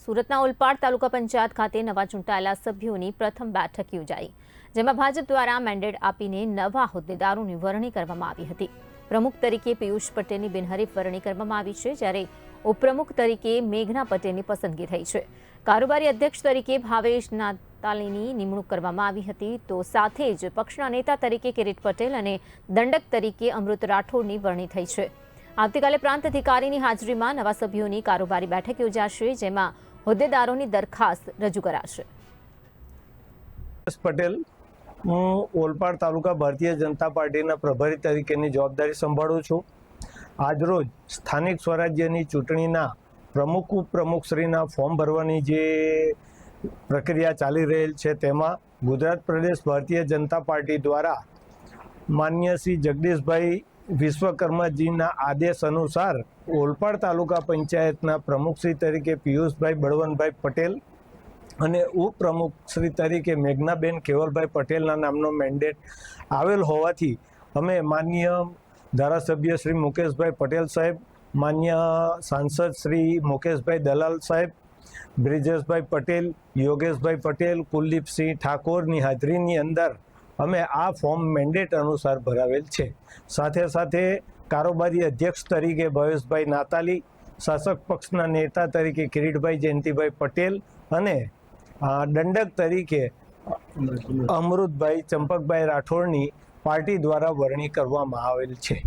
સુરતના ઓલપાડ તાલુકા પંચાયત ખાતે નવા ચૂંટાયેલા સભ્યોની પ્રથમ બેઠક યોજાઈ, જેમાં ભાજપ દ્વારા મેન્ડેટ આપીને નવા હોદ્દેદારોની વરણી કરવામાં આવી હતી। પ્રમુખ તરીકે પિયુષ પટેલની બિનહરીફ વરણી કરવામાં આવી છે, જ્યારે ઉપપ્રમુખ તરીકે મેઘના પટેલની પસંદગી થઈ છે। કારોબારી અધ્યક્ષ તરીકે ભાવેશ નાતાલીની નિમણૂક કરવામાં આવી હતી, તો સાથે જ પક્ષના નેતા તરીકે કિરીટ પટેલ અને દંડક તરીકે અમૃત રાઠોડની વરણી થઈ છે। આવતીકાલે પ્રાંત અધિકારીની હાજરીમાં નવા સભ્યોની કારોબારી બેઠક યોજાશે, જેમાં હોદ્દેદારોની દરખાસ્ત રજૂ કરાશે। પટેલ, હું ઓલપાડ તાલુકા ભારતીય જનતા પાર્ટીના પ્રભારી તરીકેની જવાબદારી સંભાળું છું। આજરોજ સ્થાનિક સ્વરાજ્યની ચૂંટણીના પ્રમુખ ઉપપ્રમુખશ્રીના ફોર્મ ભરવાની જે પ્રક્રિયા ચાલી રહેલ છે, તેમાં ગુજરાત પ્રદેશ ભારતીય જનતા પાર્ટી દ્વારા માન્ય શ્રી જગદીશભાઈ વિશ્વકર્માજીના આદેશ અનુસાર ઓલપાડ તાલુકા પંચાયતના પ્રમુખશ્રી તરીકે પિયુષભાઈ બળવંતભાઈ પટેલ અને ઉપપ્રમુખશ્રી તરીકે મેઘનાબેન કેવલભાઈ પટેલના નામનો મેન્ડેટ આવેલ હોવાથી અમે માન્ય ધારાસભ્ય શ્રી મુકેશભાઈ પટેલ સાહેબ, માન્ય સાંસદ શ્રી મુકેશભાઈ દલાલ સાહેબ, બ્રિજેશભાઈ પટેલ, યોગેશભાઈ પટેલ, કુલદીપસિંહ ઠાકોરની હાજરીની અંદર અમે આ ફોર્મ મેન્ડેટ અનુસાર ભરાવેલ છે। સાથે સાથે કારોબારી અધ્યક્ષ તરીકે ભાવેશભાઈ નાતાલી, શાસક પક્ષના નેતા તરીકે કિરીટભાઈ જયંતિભાઈ પટેલ અને દંડક તરીકે અમૃતભાઈ ચંપકભાઈ રાઠોડની પાર્ટી દ્વારા વરણી કરવામાં આવેલ છે।